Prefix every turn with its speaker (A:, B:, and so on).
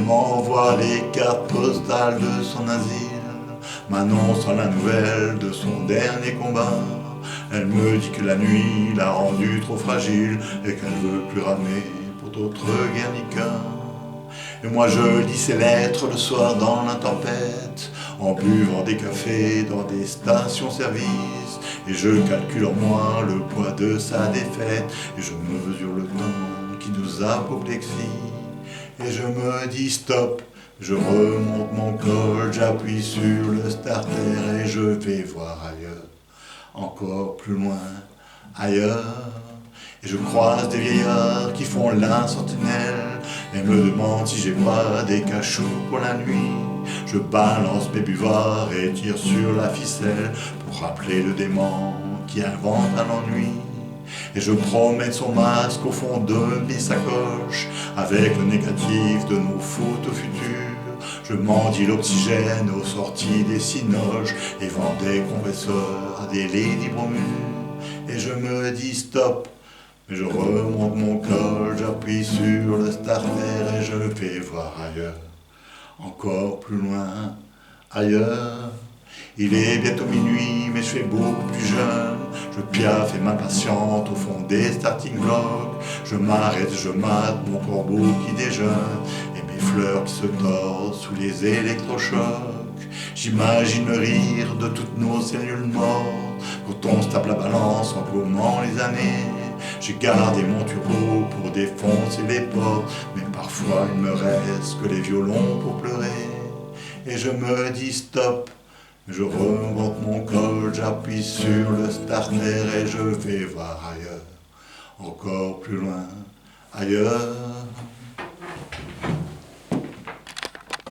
A: m'envoie les cartes postales de son asile, m'annonçant la nouvelle de son dernier combat. Elle me dit que la nuit l'a rendue trop fragile et qu'elle veut plus ramer pour d'autres Guernica. Et moi je lis ses lettres le soir dans la tempête, en buvant des cafés dans des stations-service. Et je calcule en moi le poids de sa défaite, et je mesure le temps qui nous apoplexie. Et je me dis stop, je remonte mon col, j'appuie sur le starter et je vais voir ailleurs, encore plus loin, ailleurs. Et je croise des vieillards qui font la sentinelle et me demandent si j'ai pas des cachous pour la nuit. Je balance mes buvards et tire sur la ficelle pour rappeler le démon qui invente un ennui. Et je promène son masque au fond de mes sacoches avec le négatif de nos fautes futures. Je mendie l'oxygène aux sorties des cinoches et vends des compresseurs à des ladies promues. Et je me dis stop, mais je remonte mon col, j'appuie sur le starter et je vais voir ailleurs, encore plus loin, ailleurs. Il est bientôt minuit, mais je fais beaucoup plus jeune. Je piaffe et m'impatiente au fond des starting blocks. Je m'arrête, je mate mon corbeau qui déjeune et mes fleurs qui se tordent sous les électrochocs. J'imagine le rire de toutes nos cellules mortes quand on se tape la balance en gommant les années. J'ai gardé mon turbo pour défoncer les portes, mais parfois il me reste que les violons pour pleurer. Et je me dis stop, je remonte mon col, j'appuie sur le starter et je vais voir ailleurs, encore plus loin, ailleurs.